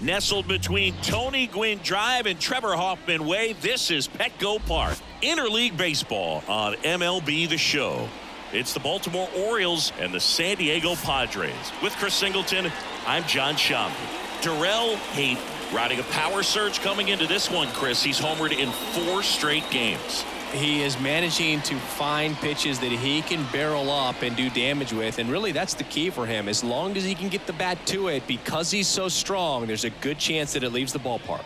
Nestled between Tony Gwynn Drive and Trevor Hoffman Way, this is Petco Park. Interleague Baseball on MLB The Show. It's the Baltimore Orioles and the San Diego Padres. With Chris Singleton, I'm John Shambi. Darrell Hayden riding a power surge coming into this one, Chris. He's homered in 4 straight games. He is managing to find pitches that he can barrel up and do damage with, and really that's the key for him. As long as he can get the bat to it, because he's so strong, there's a good chance that it leaves the ballpark.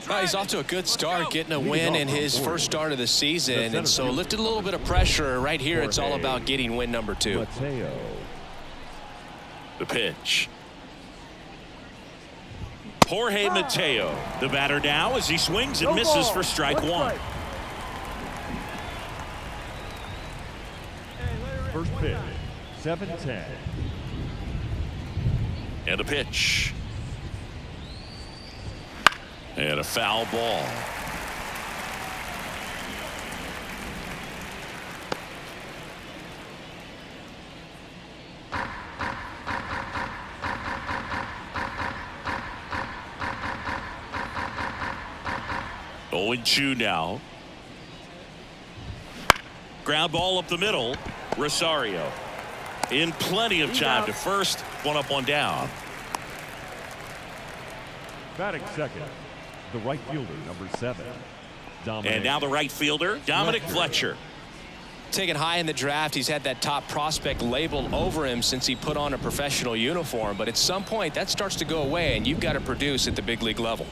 Well, he's off to a good start, getting a win in his first start of the season, and so lifted a little bit of pressure. Right here, it's all about getting win number 2. The pitch. Jorge Mateo, the batter now as he swings and misses for strike 1. First pitch, 7-10. And a pitch. And a foul ball. Oh, and 2 now. Ground ball up the middle. Rosario in plenty of time to first. 1 up, 1 down. Batting second, the right fielder, number 7. And now the right fielder, Dominic Fletcher. Taken high in the draft, he's had that top prospect labeled over him since he put on a professional uniform. But at some point, that starts to go away, and you've got to produce at the big league level.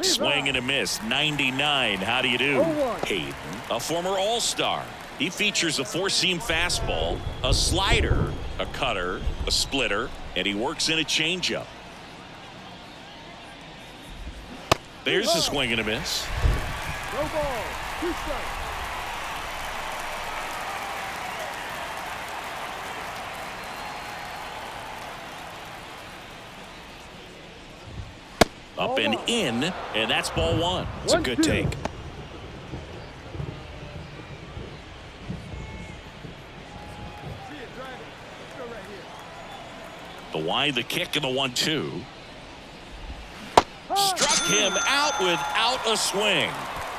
Swing and a miss. 99. How do you do? Hayden, a former All-Star. He features a 4-seam fastball, a slider, a cutter, a splitter, and he works in a changeup. There's a swing and a miss. Go ball, 2 strikes. Up and in, and that's ball 1. It's a good take. The wide, the kick, and the 1-2. Struck him out without a swing.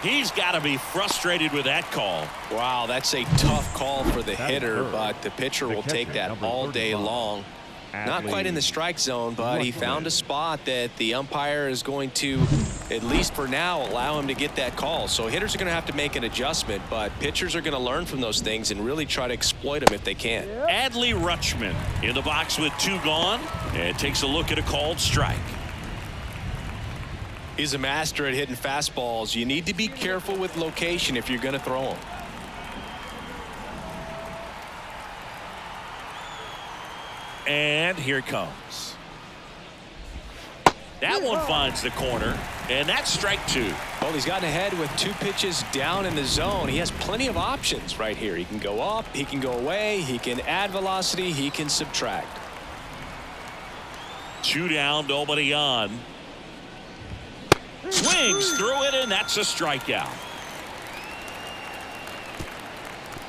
He's got to be frustrated with that call. Wow, that's a tough call for the hitter, but the pitcher will take that all day long. Not quite in the strike zone, but he found a spot that the umpire is going to, at least for now, allow him to get that call. So hitters are going to have to make an adjustment, but pitchers are going to learn from those things and really try to exploit them if they can. Adley Rutschman in the box with 2 gone, and takes a look at a called strike. He's a master at hitting fastballs. You need to be careful with location if you're going to throw them. And here it comes. That one finds the corner, and that's strike 2. Well, he's gotten ahead with 2 pitches down in the zone. He has plenty of options right here. He can go up, he can go away, he can add velocity, he can subtract. 2 down, nobody on. Swings through it, and that's a strikeout.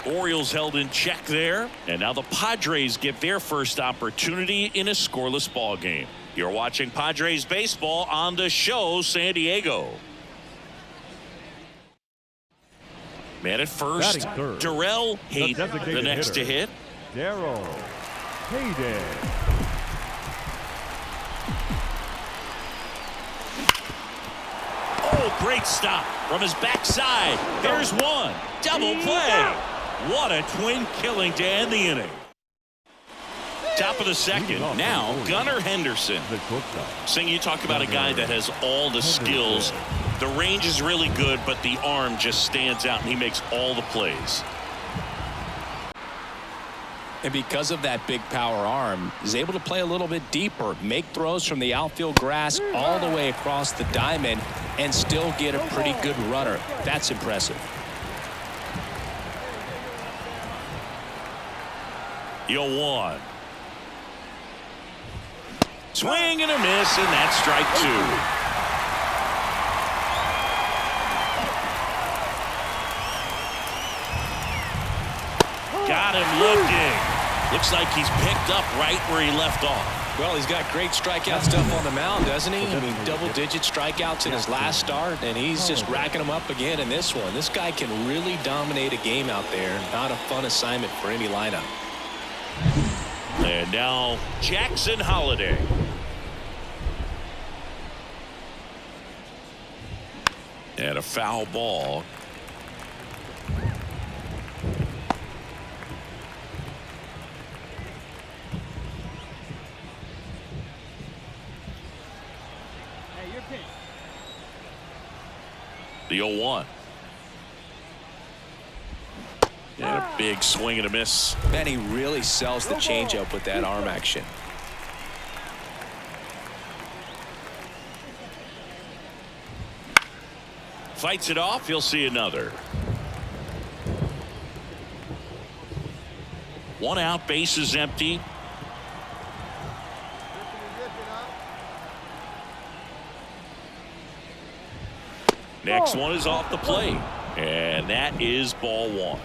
Orioles held in check there, and now the Padres get their first opportunity in a scoreless ball game. You're watching Padres baseball on The Show San Diego. Man at first, Darrell Hayden, the next to hit. Darrell Hayden. Oh, great stop from his backside. There's one. Double play. What a twin killing to end the inning. Top of the second. Now Gunnar Henderson. Sing, you talk about a guy that has all the skills. The range is really good, but the arm just stands out, and he makes all the plays. And because of that big power arm, he's able to play a little bit deeper, make throws from the outfield grass all the way across the diamond, and still get a pretty good runner. That's impressive. Yo, 1. Swing and a miss, and that's strike 2. Got him looking. Looks like he's picked up right where he left off. Well, he's got great strikeout stuff on the mound, doesn't he? I mean, double-digit strikeouts in his last start, and he's just racking them up again in this one. This guy can really dominate a game out there. Not a fun assignment for any lineup. And now Jackson Holiday. And a foul ball. The 0-1. And a big swing and a miss. Man, he really sells the changeup with that arm action. Fights it off. He'll see another. 1 out, base is empty. Next one is off the plate. And that is ball 1.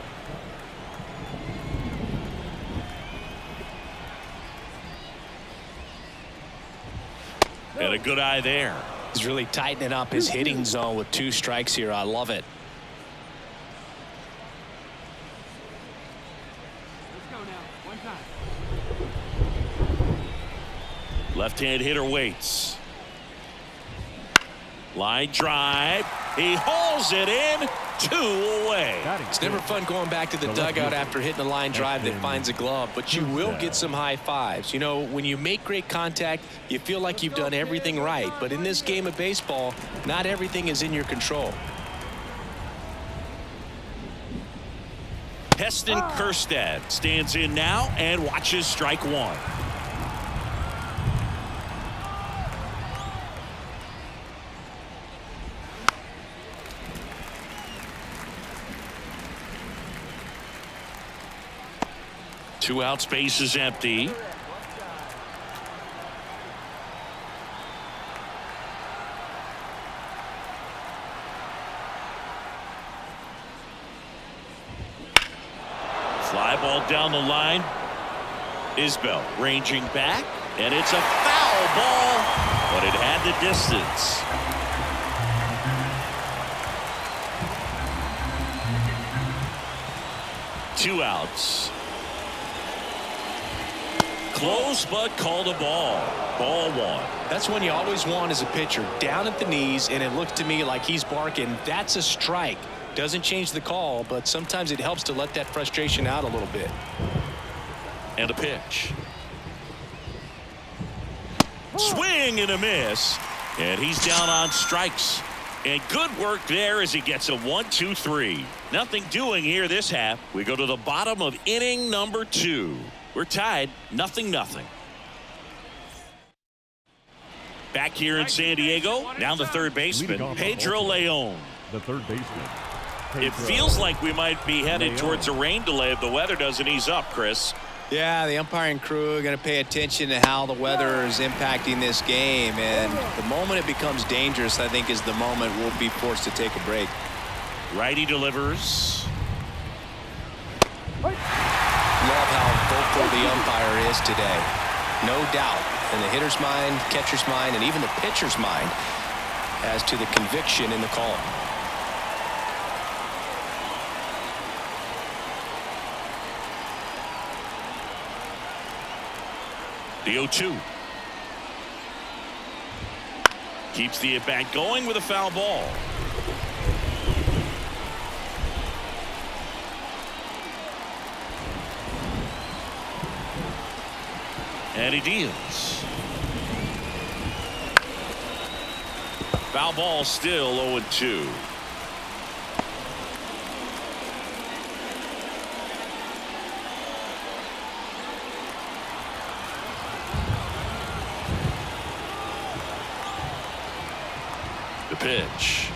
And a good eye there. He's really tightening up his hitting zone with 2 strikes here. I love it. Let's go now. 1 time. Left-hand hitter waits. Line drive. He hauls it in. 2 away. It's never fun going back to the dugout after hitting a line drive that finds a glove, but you will get some high fives. You know, when you make great contact, you feel like you've done everything right. But in this game of baseball, not everything is in your control. Heston Kjerstad stands in now and watches strike 1. Two out, space is empty. Fly ball down the line. Isbell ranging back, and it's a foul ball, but it had the distance. Two outs. Close, but called a ball. Ball 1. That's one you always want as a pitcher. Down at the knees, and it looks to me like he's barking, that's a strike. Doesn't change the call, but sometimes it helps to let that frustration out a little bit. And a pitch. Swing and a miss. And he's down on strikes. And good work there as he gets a 1-2-3. Nothing doing here this half. We go to the bottom of inning number 2. We're tied 0-0. Back here in San Diego, now the third baseman, Pedro Leon. The third baseman. It feels like we might be headed towards a rain delay if the weather doesn't ease up, Chris. Yeah, the umpiring crew are going to pay attention to how the weather is impacting this game. And the moment it becomes dangerous, I think, is the moment we'll be forced to take a break. Righty delivers. Love how vocal the umpire is today. No doubt in the hitter's mind, catcher's mind, and even the pitcher's mind as to the conviction in the call. The 0-2. Keeps the at-bat going with a foul ball. And he deals. Foul ball, still 0-2. The pitch.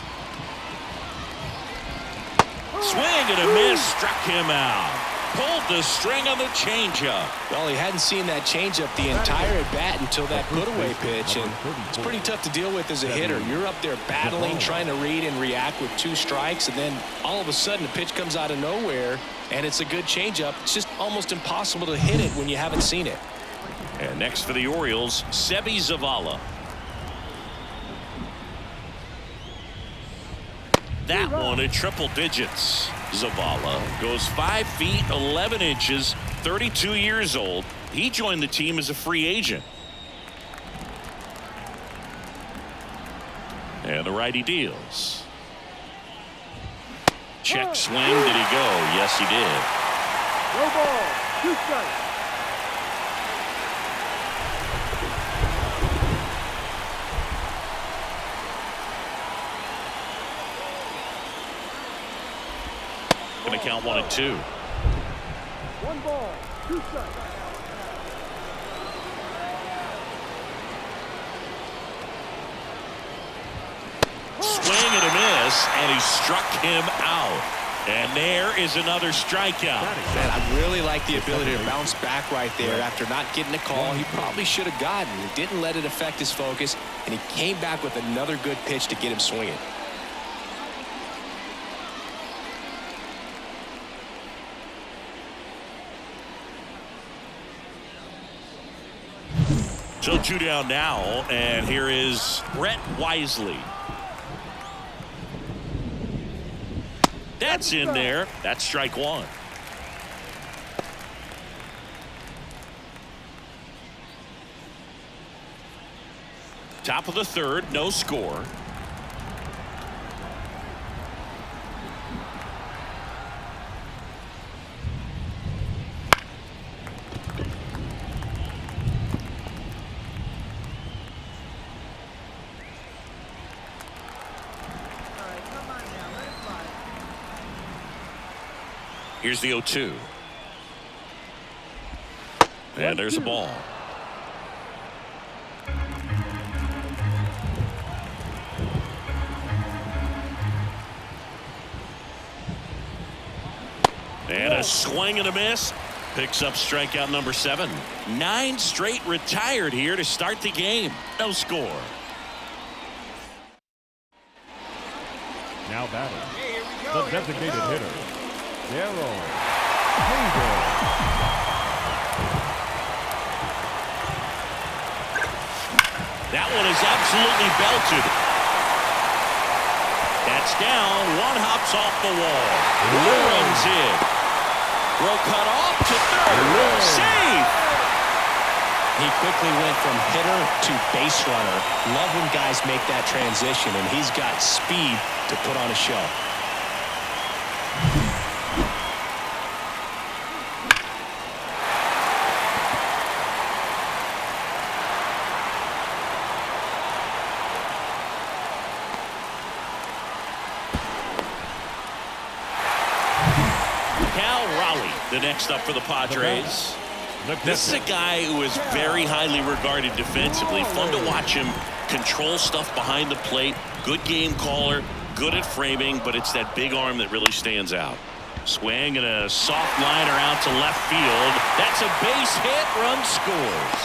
Swing and a miss, struck him out. Pulled the string on the changeup. Well, he hadn't seen that changeup the entire at bat until that put-away pitch, and it's pretty tough to deal with as a hitter. You're up there battling, trying to read and react with 2 strikes, and then all of a sudden a pitch comes out of nowhere, and it's a good changeup. It's just almost impossible to hit it when you haven't seen it. And next for the Orioles, Sebi Zavala. That one at triple digits. Zavala goes 5 feet 11 inches, 32 years old. He joined the team as a free agent. And the righty deals. Check swing. Did he go? Yes, he did. No ball. 2 strikes. Going to count 1 and 2. 1 ball. 2 strikes. Swing and a miss, and he struck him out. And there is another strikeout. Man, I really like the ability to bounce back right there after not getting a call he probably should have gotten. He didn't let it affect his focus, and he came back with another good pitch to get him swinging. So 2 down now, and here is Brett Wisely. That's in there. That's strike 1. Top of the 3rd, no score. Here's the 0-2. And there's a ball. And a swing and a miss. Picks up strikeout number 7. 9 straight retired here to start the game. No score. Now batting, the designated hitter, Darryl Hayden. That one is absolutely belted. That's down. 1 hops off the wall. 1 runs in. Throw cut off to 3rd. Save. He quickly went from hitter to base runner. Love when guys make that transition, and he's got speed to put on a show. The next up for the Padres. This is a guy who is very highly regarded defensively. Fun to watch him control stuff behind the plate. Good game caller, good at framing, but it's that big arm that really stands out. Swing and a soft liner out to left field. That's a base hit. Run scores.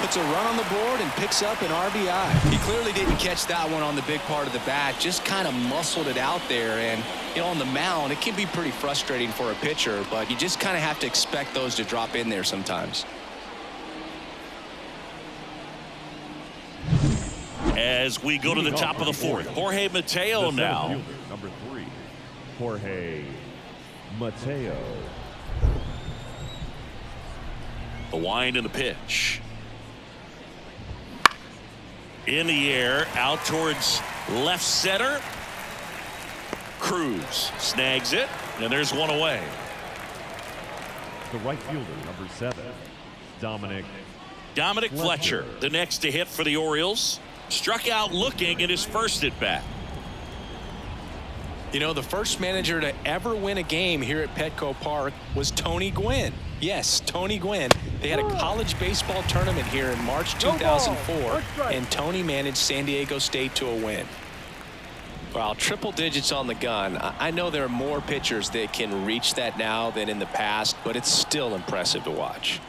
Puts a run on the board and picks up an RBI. He clearly didn't catch that one on the big part of the bat, just kind of muscled it out there. And you know, on the mound, it can be pretty frustrating for a pitcher, but you just kind of have to expect those to drop in there sometimes. As we go to the top of the 4th, Jorge Mateo now. Number 3, Jorge Mateo. The wind and the pitch. In the air, out towards left center. Cruz snags it, and there's 1 away. The right fielder, number 7, Dominic Fletcher, the next to hit for the Orioles. Struck out looking at his first at bat. You know, the first manager to ever win a game here at Petco Park was Tony Gwynn. Yes, Tony Gwynn. They had a college baseball tournament here in March 2004, and Tony managed San Diego State to a win. Well, triple digits on the gun. I know there are more pitchers that can reach that now than in the past, but it's still impressive to watch.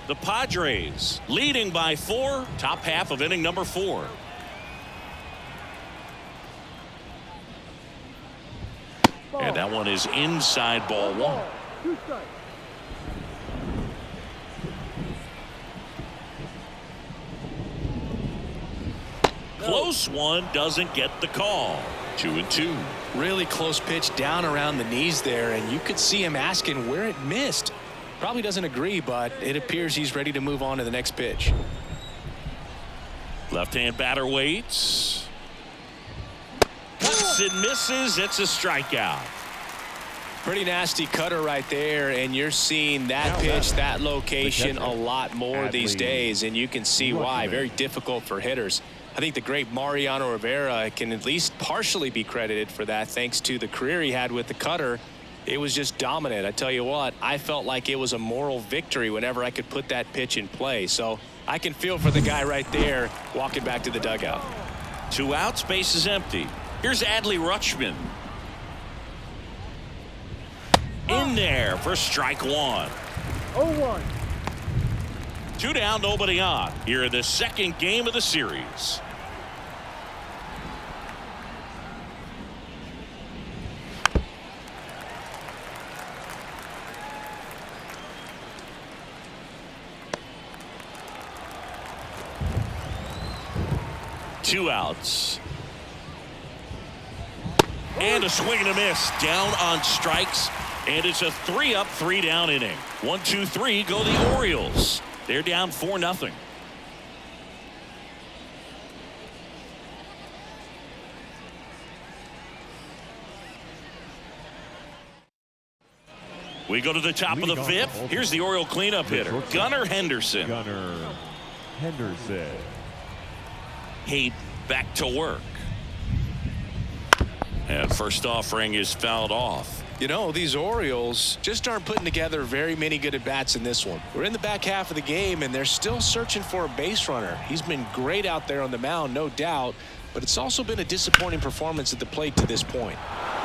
The Padres leading by 4, top half of inning number 4. And that one is inside ball one. 2 strikes. Close one, doesn't get the call. 2-2. Really close pitch down around the knees there, and you could see him asking where it missed. Probably doesn't agree, but it appears he's ready to move on to the next pitch. Left-hand batter waits. Cuts and misses. It's a strikeout. Pretty nasty cutter right there, and you're seeing that pitch, that location a lot more these days, and you can see why. Very difficult for hitters. I think the great Mariano Rivera can at least partially be credited for that, thanks to the career he had with the cutter. It was just dominant. I tell you what, I felt like it was a moral victory whenever I could put that pitch in play. So I can feel for the guy right there walking back to the dugout. 2 outs, base is empty. Here's Adley Rutschman. In there for strike one. 0-1. 2 down, nobody on. Here in the second game of the series. Two outs. And a swing and a miss. Down on strikes. And it's a 3-up, 3-down inning. 1, 2, 3 go the Orioles. They're down 4-0. We go to the top of the 5th. Here's the Oriole cleanup hitter, Gunnar Henderson. Gunnar Henderson. He back to work. And first offering is fouled off. You know, these Orioles just aren't putting together very many good at-bats in this one. We're in the back half of the game, and they're still searching for a base runner. He's been great out there on the mound, no doubt, but it's also been a disappointing performance at the plate to this point.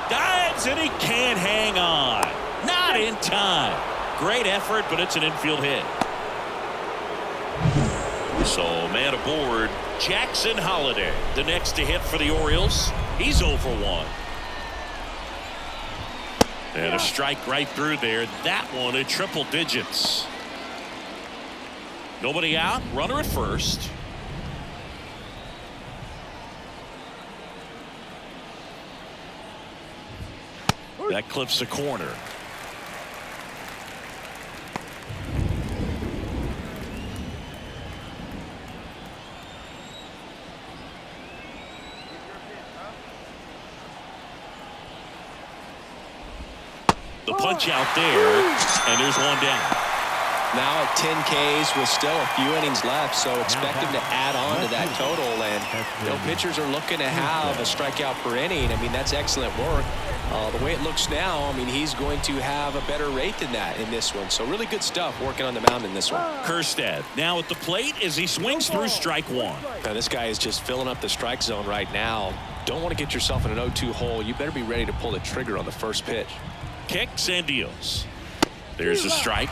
Dives, and he can't hang on. Not in time. Great effort, but it's an infield hit. So, man aboard, Jackson Holliday. The next to hit for the Orioles. He's 0 for 1. And a strike right through there. That one at triple digits. Nobody out. Runner at first. That clips the corner. The punch out there, and there's one down. Now at 10 Ks with still a few innings left, so expect him to add on to that total. And you know, pitchers are looking to have a strikeout per inning. I mean, that's excellent work. The way it looks now, I mean, he's going to have a better rate than that in this one. So really good stuff working on the mound in this one. Kerstead now at the plate as he swings through strike one. Now, this guy is just filling up the strike zone right now. Don't want to get yourself in an 0-2 hole. You better be ready to pull the trigger on the first pitch. Kicks and deals. There's a strike.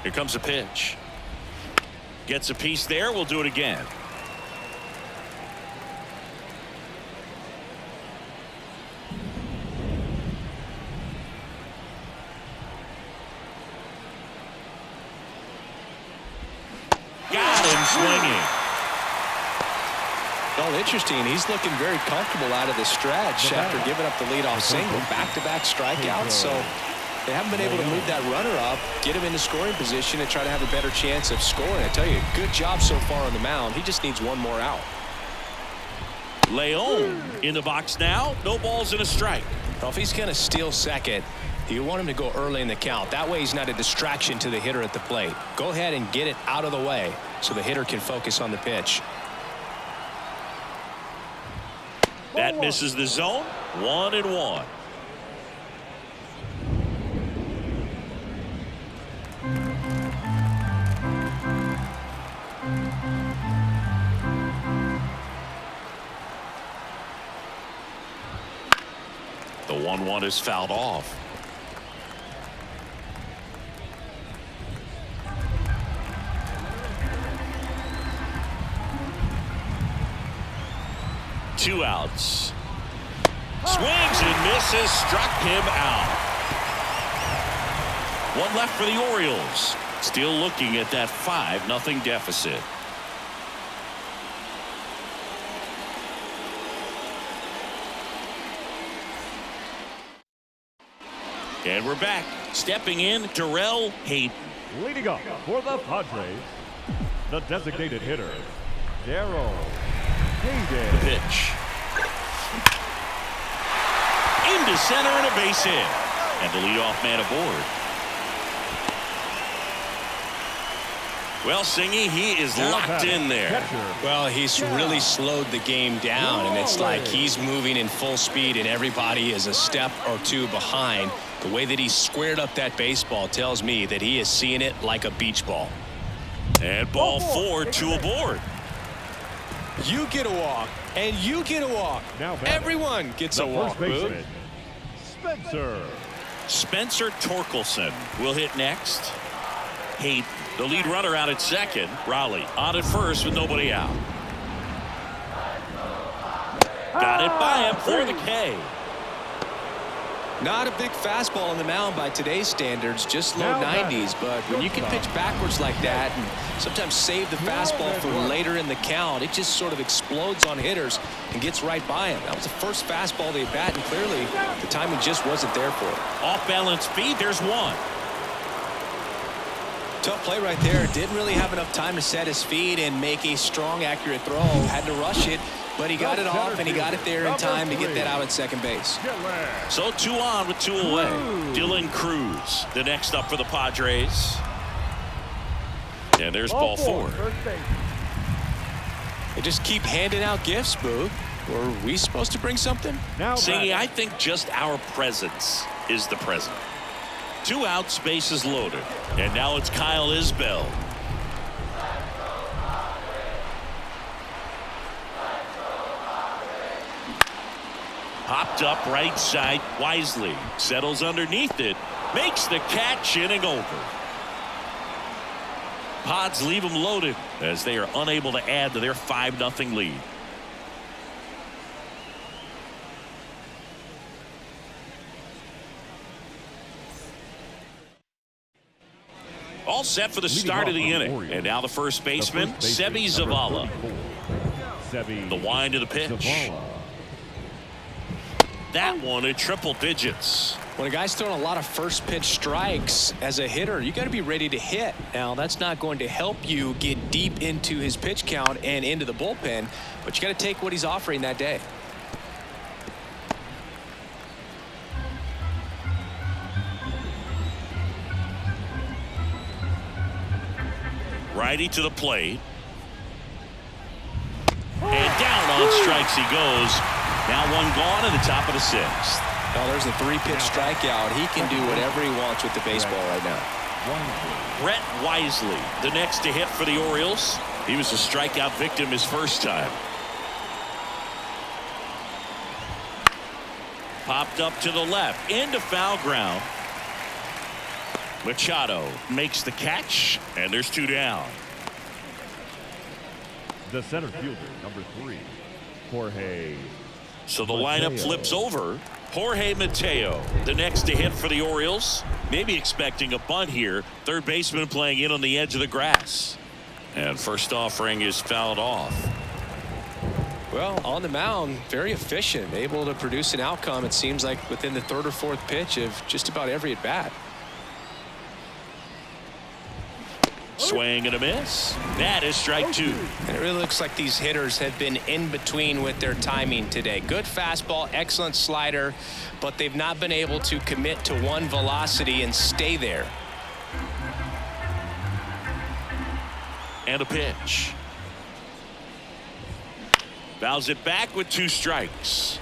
Here comes a pitch. Gets a piece there. We'll do it again. Got him swinging. Well, interesting. He's looking very comfortable out of the stretch after giving up the leadoff single. Back-to-back strikeouts. So they haven't been able to move that runner up, get him into scoring position, and try to have a better chance of scoring. I tell you, good job so far on the mound. He just needs one more out. Leon in the box now. No balls and a strike. Well, if he's going to steal second, you want him to go early in the count. That way he's not a distraction to the hitter at the plate. Go ahead and get it out of the way so the hitter can focus on the pitch. That misses the zone. 1-1. The 1-1 is fouled off. 2 outs. Swings and misses, struck him out. 1 left for the Orioles. Still looking at that 5-0 deficit. And we're back. Stepping in, Darrell Hayden. Leading up for the Padres, the designated hitter, Darrell Hayden. Pitch. Into center and a base hit. And the leadoff man aboard. Well, Singy, he is locked in there. Well, he's really slowed the game down, and it's like he's moving in full speed, and everybody is a step or 2 behind. The way that he squared up that baseball tells me that he is seeing it like a beach ball. And ball 4, 2 aboard. You get a walk, and you get a walk. Everyone gets a walk, Boo. Spencer Torkelson will hit next. Hayden, the lead runner, out at second. Raleigh on at first with nobody out. Got it by him for the K. Not a big fastball on the mound by today's standards, just low 90s. But when you can pitch backwards like that and sometimes save the fastball for later in the count, it just sort of explodes on hitters and gets right by him. That was the first fastball they bat, and clearly the timing just wasn't there for it. Off balance speed, there's 1. Tough play right there. Didn't really have enough time to set his feet and make a strong, accurate throw. Had to rush it, but he got it off, and he got it there in time to get that out at second base. So 2 on with 2 away. Dylan Cruz, the next up for the Padres. And there's ball 4. They just keep handing out gifts, Boo. Were we supposed to bring something? See, I think just our presence is the present. 2 outs, bases loaded. And now it's Kyle Isbell. Popped up right side. Wisely settles underneath it. Makes the catch, inning over. Pods leave them loaded as they are unable to add to their 5-0 lead. All set for the start of the inning. And now the first baseman, Sebi Zavala. The wind of the pitch. That one at triple digits. When a guy's throwing a lot of first pitch strikes as a hitter, you got to be ready to hit. Now, that's not going to help you get deep into his pitch count and into the bullpen, but you got to take what he's offering that day. Righty to the plate. And down on strikes he goes. Now 1 gone in the top of the 6th. Well, there's a 3-pitch strikeout. He can do whatever he wants with the baseball right now. Brett Wisely, the next to hit for the Orioles. He was a strikeout victim his first time. Popped up to the left, into foul ground. Machado makes the catch, and there's 2 down. The center fielder, number 3, Jorge. So the lineup flips over. Jorge Mateo, the next to hit for the Orioles. Maybe expecting a bunt here. Third baseman playing in on the edge of the grass. And first offering is fouled off. Well, on the mound, very efficient, able to produce an outcome, it seems like, within the 3rd or 4th pitch of just about every at bat. Swing and a miss. That is strike 2. And it really looks like these hitters have been in between with their timing today. Good fastball, excellent slider, but they've not been able to commit to one velocity and stay there. And a pitch. Fouls it back with 2 strikes.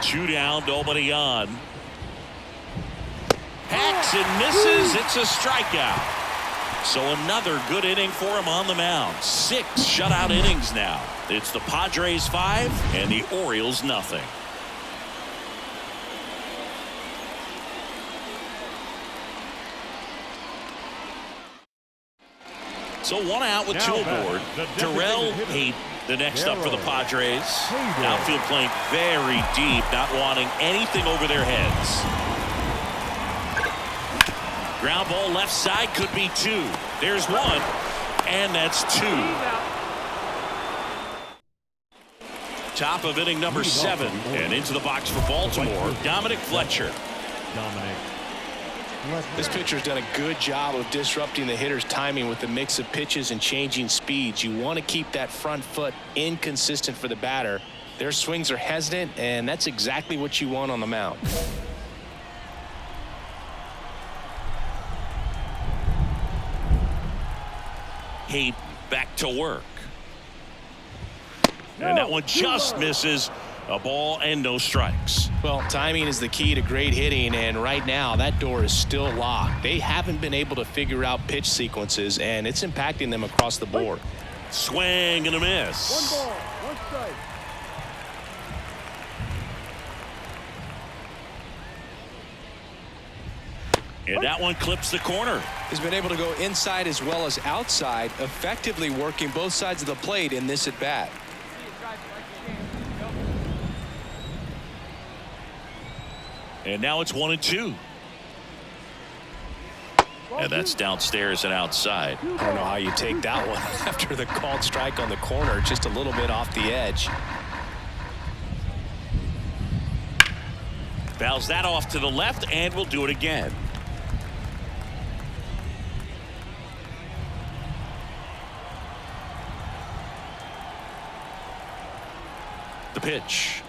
Two down, nobody on. Hacks and misses. It's a strikeout. So another good inning for him on the mound. 6 shutout innings now. It's the Padres 5 and the Orioles nothing. So one out with two aboard. Darrell Hayden, the next up for the Padres. Outfield playing very deep, not wanting anything over their heads. Ground ball left side, could be two. There's one, and that's two. Top of inning number 7, and into the box for Baltimore, Dominic Fletcher. This pitcher's done a good job of disrupting the hitter's timing with the mix of pitches and changing speeds. You want to keep that front foot inconsistent for the batter. Their swings are hesitant, and that's exactly what you want on the mound. Hayden back to work. And that one just misses. A ball and no strikes. Well, timing is the key to great hitting, and right now that door is still locked. They haven't been able to figure out pitch sequences, and it's impacting them across the board. Swing and a miss. 1 ball, 1 strike. And that one clips the corner. He's been able to go inside as well as outside, effectively working both sides of the plate in this at bat. And now it's 1-2. And that's downstairs and outside. I don't know how you take that one after the called strike on the corner, just a little bit off the edge. Fouls that off to the left, and we'll do it again. The pitch.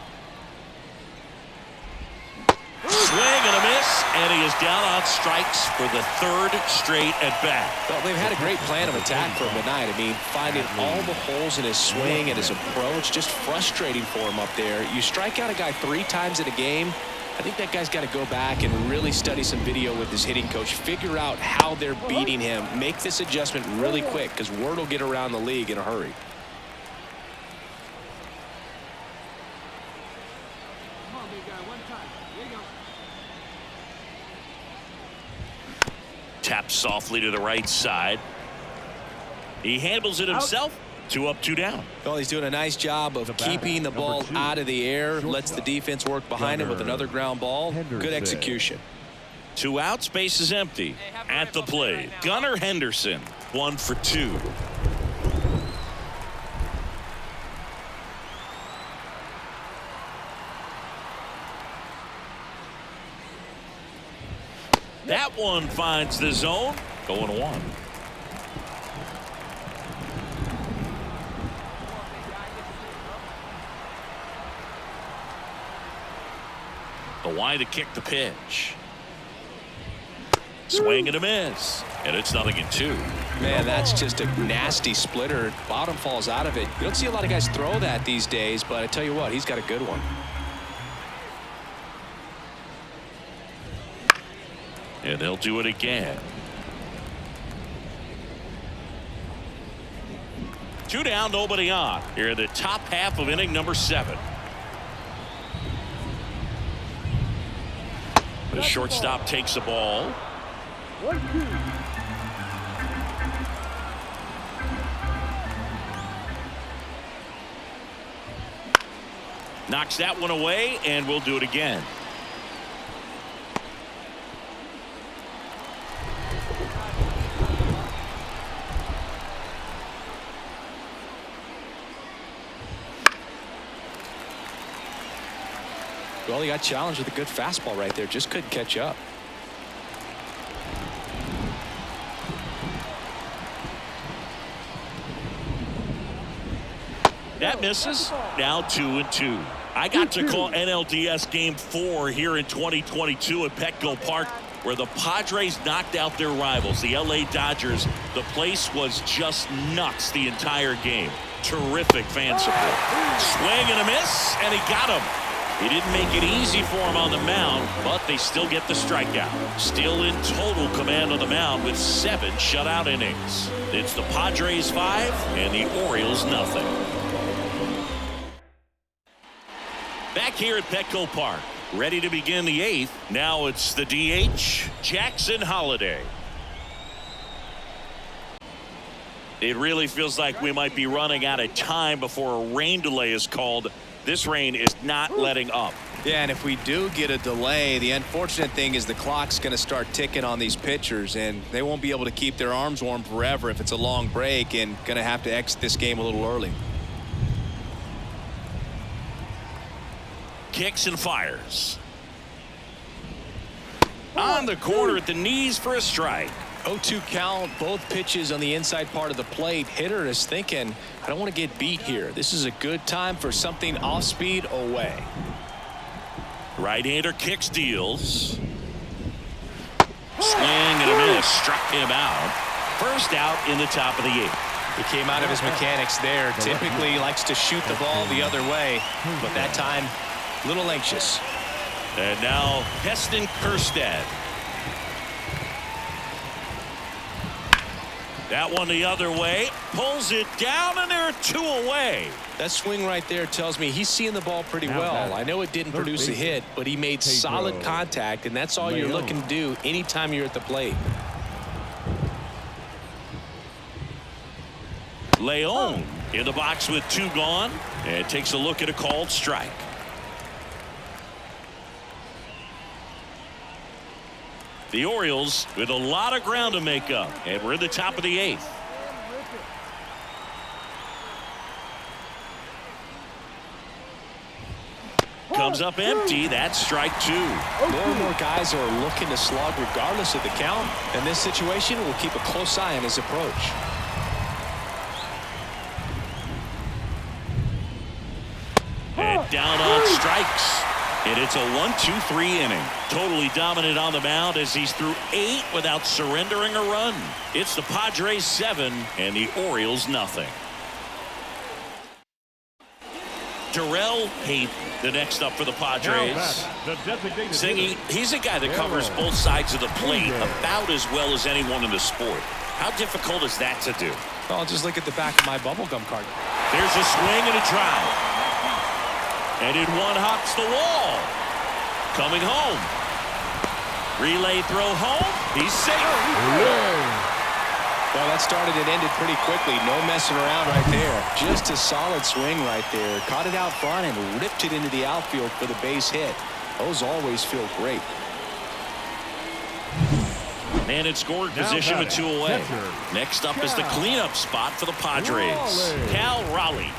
Swing and a miss, and he is down on strikes for the 3rd straight at bat. Well, they've had a great plan of attack for him tonight. I mean, finding all the holes in his swing and his approach, just frustrating for him up there. You strike out a guy 3 times in a game, I think that guy's got to go back and really study some video with his hitting coach, figure out how they're beating him, make this adjustment really quick, because word will get around the league in a hurry. Taps softly to the right side. He handles it himself. 2 up, 2 down. Well, he's doing a nice job of keeping the ball out of the air, lets the defense work behind him with another ground ball. Good execution. 2 outs, base is empty. At the plate, Gunnar Henderson, 1 for 2. That one finds the zone. Going 1. The wide to kick the pitch. Swing and a miss. And it's 0-2. Man, that's just a nasty splitter. Bottom falls out of it. You don't see a lot of guys throw that these days, but I tell you what, he's got a good one. And they'll do it again. 2 down, nobody on. Here in the top half of inning number 7. The shortstop takes the ball. 1-2. Knocks that one away, and we'll do it again. Well, he got challenged with a good fastball right there. Just couldn't catch up. That misses. Now 2-2. I got to call NLDS Game 4 here in 2022 at Petco Park, where the Padres knocked out their rivals, the LA Dodgers. The place was just nuts the entire game. Terrific fan support. Swing and a miss, and he got him. He didn't make it easy for him on the mound, but they still get the strikeout. Still in total command on the mound with 7 shutout innings. It's the Padres 5 and the Orioles nothing. Back here at Petco Park, ready to begin the 8th. Now it's the DH, Jackson Holliday. It really feels like we might be running out of time before a rain delay is called. This rain is not letting up. Yeah, and if we do get a delay, the unfortunate thing is the clock's going to start ticking on these pitchers, and they won't be able to keep their arms warm forever if it's a long break, and going to have to exit this game a little early. Kicks and fires. On the corner at the knees for a strike. 0-2 count, both pitches on the inside part of the plate. Hitter is thinking, I don't want to get beat here. This is a good time for something off speed away. Right-hander kicks, deals. Swing and a miss, struck him out. First out in the top of the 8th. He came out of his mechanics there. Typically he likes to shoot the ball the other way, but that time a little anxious. And now Heston Kjerstad. That one the other way, pulls it down, and there are 2 away. That swing right there tells me he's seeing the ball pretty well. I know it didn't produce a hit, but he made solid contact, and that's all you're looking to do anytime you're at the plate. Leon in the box with 2 gone, and takes a look at a called strike. The Orioles with a lot of ground to make up, and we're in the top of the 8th. Comes up empty. That's strike 2. More and more guys are looking to slog regardless of the count. In this situation, we'll keep a close eye on his approach. And down on strikes. And it's a 1-2-3 inning. Totally dominant on the mound as he's through 8 without surrendering a run. It's the Padres 7 and the Orioles nothing. Darrell Hayden, the next up for the Padres. Singing, he's a guy that covers both sides of the plate about as well as anyone in the sport. How difficult is that to do? Well, just look at the back of my bubblegum card. There's a swing and a drive. And in one hops the wall. Coming home. Relay throw home. He's safe. Well, that started and ended pretty quickly. No messing around right there. Just a solid swing right there. Caught it out front and ripped it into the outfield for the base hit. Those always feel great. Man in scoring position with 2 away. Next up is the cleanup spot for the Padres. Cal Raleigh.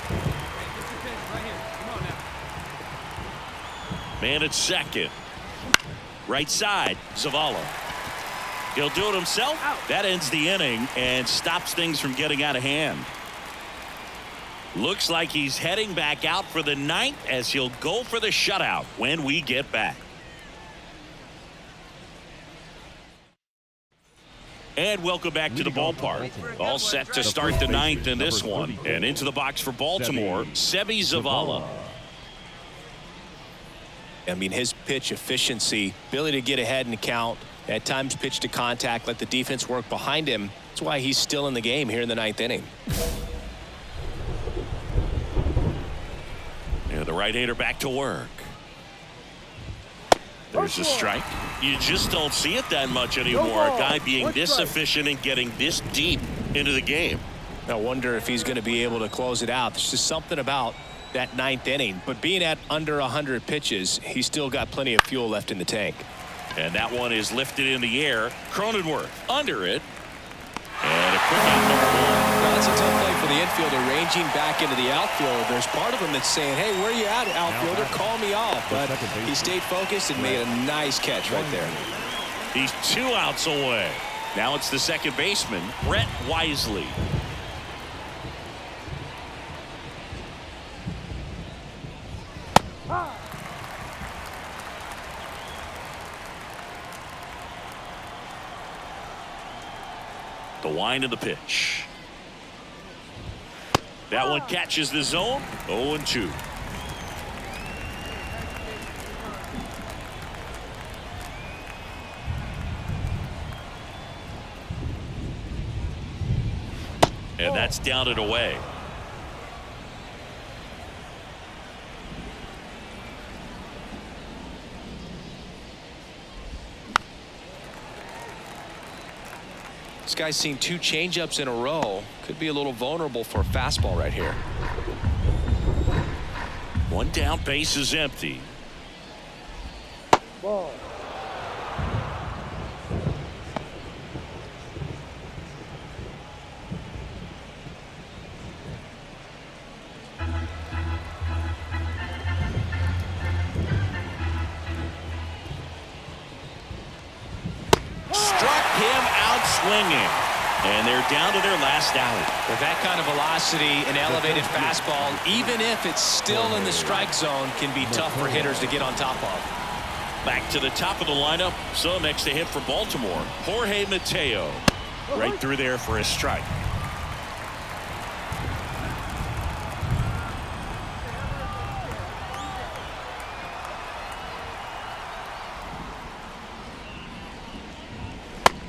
Man at second. Right side, Zavala. He'll do it himself. That ends the inning and stops things from getting out of hand. Looks like he's heading back out for the 9th as he'll go for the shutout when we get back. And welcome back to the ballpark. All set to start the 9th in this one. And into the box for Baltimore, Seby Zavala. I mean, his pitch efficiency, ability to get ahead in the count, at times pitch to contact, let the defense work behind him. That's why he's still in the game here in the 9th inning. Yeah, the right-hander back to work. There's a strike. You just don't see it that much anymore. A guy being this efficient and getting this deep into the game. I wonder if he's going to be able to close it out. There's just something about that 9th inning, but being at under 100 pitches, he's still got plenty of fuel left in the tank. And that one is lifted in the air. Cronenworth under it. And a quick out number 1. Well, that's a tough play for the infielder, ranging back into the outfield. There's part of him that's saying, hey, where you at, outfielder? Call me off. But he stayed focused and made a nice catch right there. He's 2 outs away. Now it's the second baseman, Brett Wisely. The wind of the pitch. That one catches the zone. 0-2. And that's down and away. This guy's seen 2 changeups in a row. Could be a little vulnerable for a fastball right here. 1 down, base is empty. Ball. Struck him out swinging. And they're down to their last out. With that kind of velocity, an elevated fastball, even if it's still in the strike zone, can be tough for hitters to get on top of. Back to the top of the lineup. So next to hit for Baltimore, Jorge Mateo. Right through there for a strike.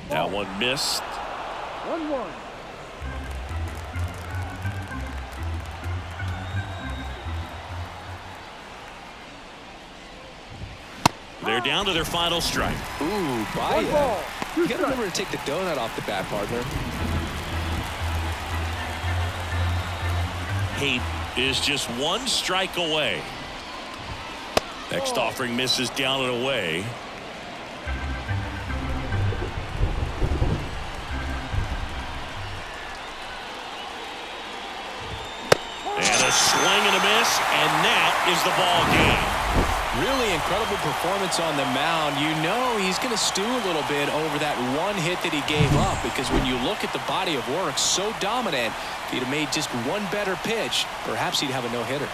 That one missed. 1-1. They're down to their final strike. Ooh, One Baya. ball. You gotta remember to take the donut off the bat, partner. Haight is just 1 strike away. Next offering misses down and away. And a swing and a miss, and that is the ball game. Really incredible performance on the mound. You know he's going to stew a little bit over that 1 hit that he gave up, because when you look at the body of work, so dominant. If he'd have made just 1 better pitch, perhaps he'd have a no-hitter.